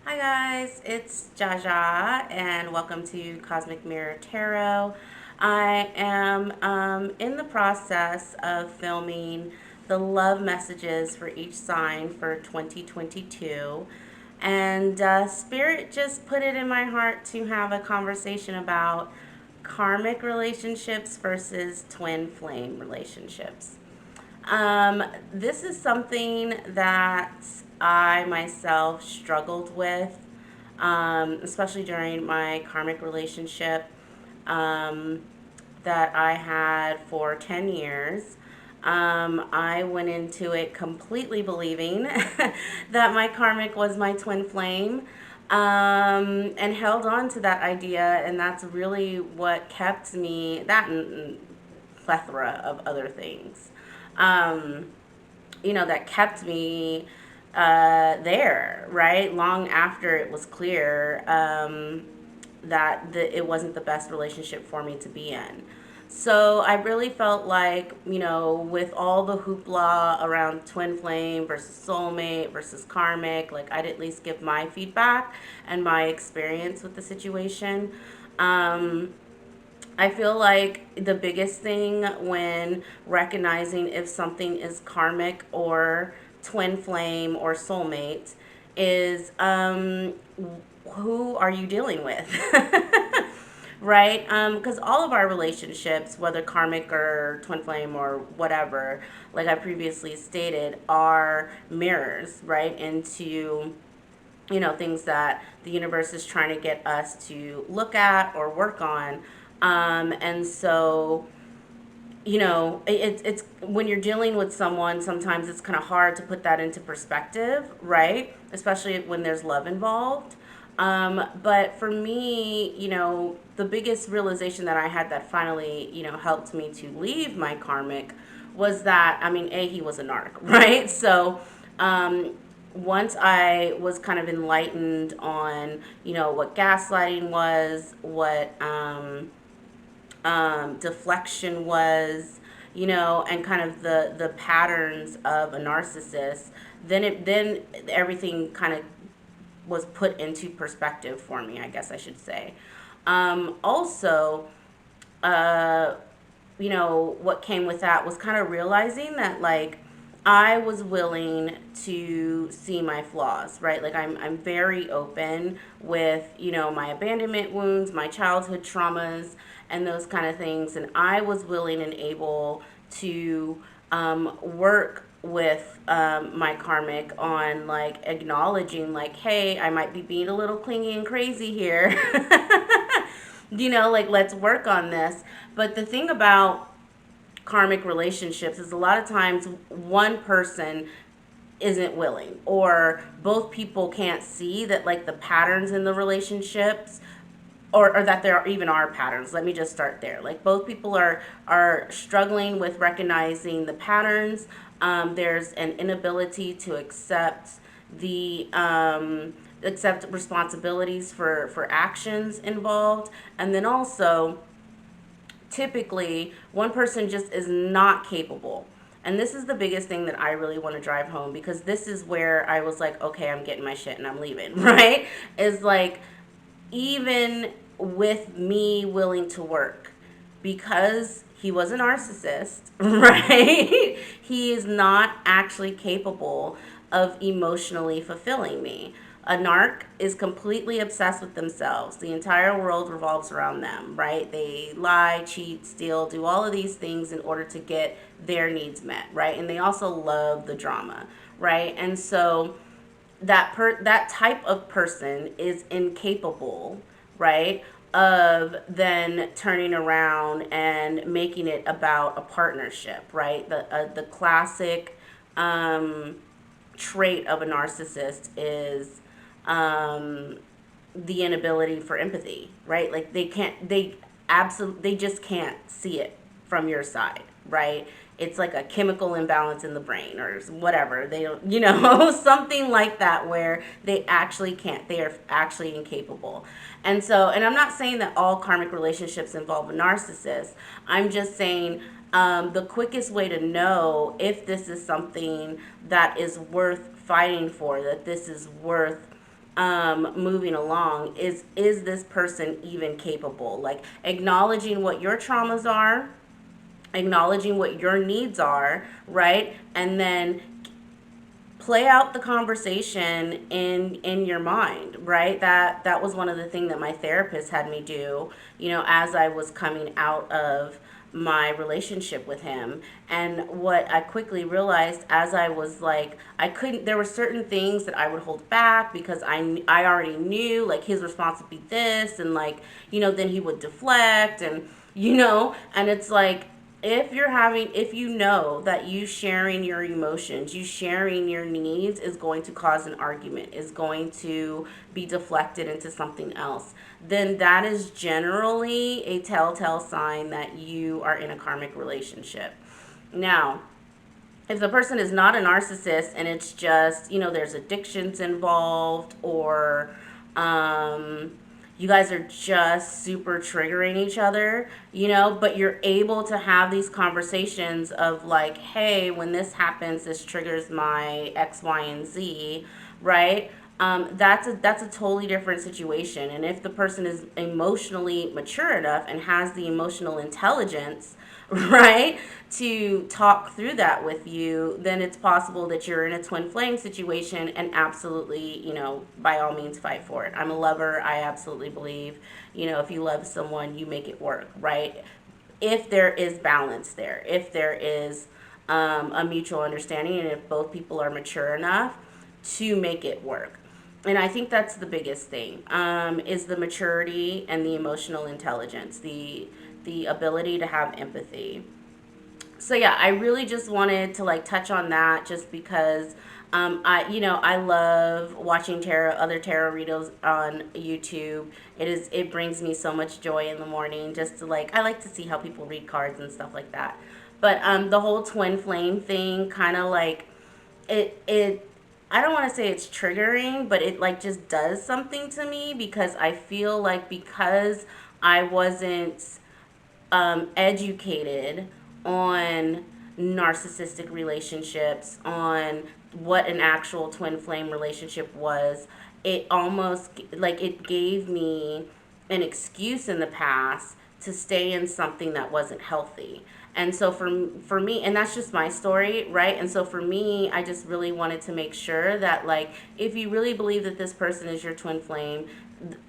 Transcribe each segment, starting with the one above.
Hi guys, it's JaJa and welcome to Cosmic Mirror Tarot. I am in the process of filming the love messages for each sign for 2022. And Spirit just put it in my heart to have a conversation about karmic relationships versus twin flame relationships. This is something that I myself struggled with, especially during my karmic relationship um, that I had for 10 years. I went into it completely believing that my karmic was my twin flame, and held on to that idea, and that's really what kept me, that and plethora of other things, um, that kept me there, right? Long after it was clear that it wasn't the best relationship for me to be in. So I really felt like, with all the hoopla around twin flame versus soulmate versus karmic, like I'd at least give my feedback and my experience with the situation. Um, I feel like the biggest thing when recognizing if something is karmic or twin flame or soulmate is who are you dealing with? Right? Because all of our relationships, whether karmic or twin flame or whatever, like I previously stated, are mirrors, right? Into things that the universe is trying to get us to look at or work on. And so, it's when you're dealing with someone, sometimes it's kind of hard to put that into perspective, right? Especially when there's love involved. But for me, the biggest realization that I had that finally, helped me to leave my karmic was that, I mean, he was a narc, right? So, once I was kind of enlightened on, what gaslighting was, what deflection was, and kind of the patterns of a narcissist, then everything kind of was put into perspective for me, I guess I should say. Also, uh, what came with that was kind of realizing that, like, I was willing to see my flaws, right? Like I'm very open with, my abandonment wounds, my childhood traumas, and those kind of things. And I was willing and able to work with my karmic on, like, acknowledging, like, hey, I might be being a little clingy and crazy here. Like, let's work on this. But the thing about karmic relationships is a lot of times one person isn't willing, or both people can't see that, like, the patterns in the relationships, or that there even are patterns. Let me just start there. Like, both people are struggling with recognizing the patterns. There's an inability to the accept responsibilities for actions involved, and then also typically one person just is not capable. And this is the biggest thing that I really want to drive home, because this is where I was like, okay, I'm getting my shit and I'm leaving, right? Is like, even with me willing to work, because he was a narcissist, right? He is not actually capable of emotionally fulfilling me. A narc is completely obsessed with themselves. The entire world revolves around them, right? They lie, cheat, steal, do all of these things in order to get their needs met, right? And they also love the drama, right? And so that type of person is incapable, right, of then turning around and making it about a partnership, right? The classic trait of a narcissist is um, the inability for empathy, right? Like, they just can't see it from your side, right? It's like a chemical imbalance in the brain or whatever. They don't, something like that, where they actually can't, they are actually incapable. And so, and I'm not saying that all karmic relationships involve a narcissist. I'm just saying the quickest way to know if this is something that is worth fighting for, that this is worth moving along is this person even capable? Like acknowledging what your traumas are, acknowledging what your needs are, right? And then play out the conversation in your mind, right? That was one of the things that my therapist had me do, as I was coming out of my relationship with him. And what I quickly realized, as I was like, I couldn't, there were certain things that I would hold back because I already knew like his response would be this, and like, then he would deflect, and and it's like, if you know that you sharing your emotions, you sharing your needs is going to cause an argument, is going to be deflected into something else, then that is generally a telltale sign that you are in a karmic relationship. Now, if the person is not a narcissist and it's just, there's addictions involved, or you guys are just super triggering each other, but you're able to have these conversations of like, hey, when this happens, this triggers my X, Y, and Z, right? That's a totally different situation. And if the person is emotionally mature enough and has the emotional intelligence, right, to talk through that with you, then it's possible that you're in a twin flame situation, and absolutely, by all means fight for it. I'm a lover. I absolutely believe, if you love someone, you make it work, right? If there is balance there, if there is a mutual understanding, and if both people are mature enough to make it work. And I think that's the biggest thing, is the maturity and the emotional intelligence, the ability to have empathy. So yeah, I really just wanted to like touch on that, just because I love watching other tarot readers on YouTube. It brings me so much joy in the morning, just to like, I like to see how people read cards and stuff like that. But the whole twin flame thing, kind of like, it I don't want to say it's triggering, but it like just does something to me, because I feel like, because I wasn't educated on narcissistic relationships, on what an actual twin flame relationship was, it almost like it gave me an excuse in the past to stay in something that wasn't healthy. And so for me, and that's just my story, right? And so for me, I just really wanted to make sure that, like, if you really believe that this person is your twin flame,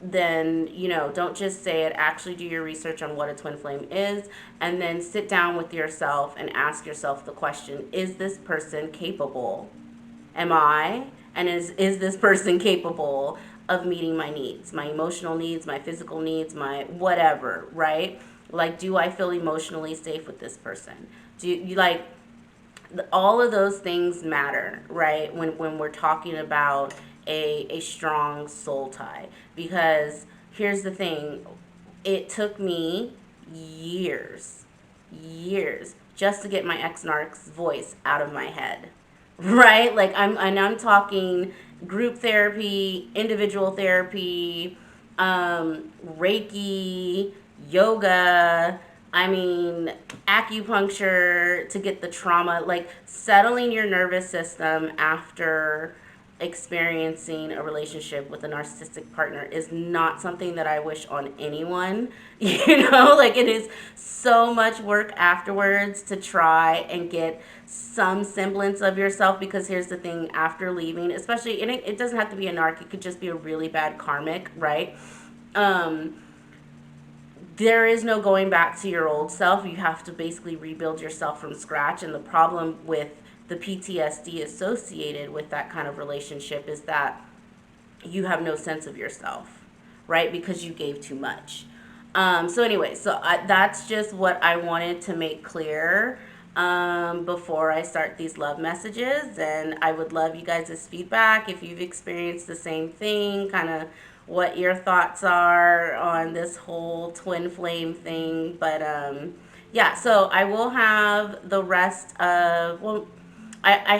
then, don't just say it. Actually do your research on what a twin flame is, and then sit down with yourself and ask yourself the question, is this person capable? Am I? And is this person capable of meeting my needs, my emotional needs, my physical needs, my whatever, right? Like, do I feel emotionally safe with this person? Do you like, all of those things matter, right? When we're talking about a strong soul tie. Because here's the thing, it took me years just to get my ex-narc's voice out of my head. Right? Like, I'm talking group therapy, individual therapy, Reiki, yoga, I mean, acupuncture to get the trauma, like settling your nervous system after experiencing a relationship with a narcissistic partner is not something that I wish on anyone. Like, it is so much work afterwards to try and get some semblance of yourself, because here's the thing, after leaving, especially, and it doesn't have to be a narc, it could just be a really bad karmic, right? Um, there is no going back to your old self. You have to basically rebuild yourself from scratch. And the problem with the PTSD associated with that kind of relationship is that you have no sense of yourself, right? Because you gave too much. So anyway, that's just what I wanted to make clear before I start these love messages. And I would love you guys' feedback if you've experienced the same thing, kind of what your thoughts are on this whole twin flame thing. But yeah, so I will have the rest of, well, I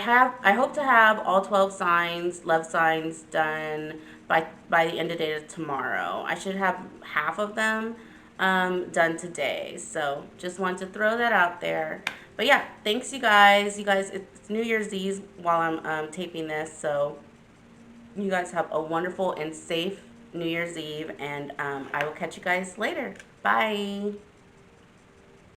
hope to have all 12 signs, love signs, done by the end of the day tomorrow. I should have half of them done today. So just want to throw that out there. But yeah, thanks you guys. You guys, it's New Year's Eve while I'm taping this, so you guys have a wonderful and safe New Year's Eve, and I will catch you guys later. Bye.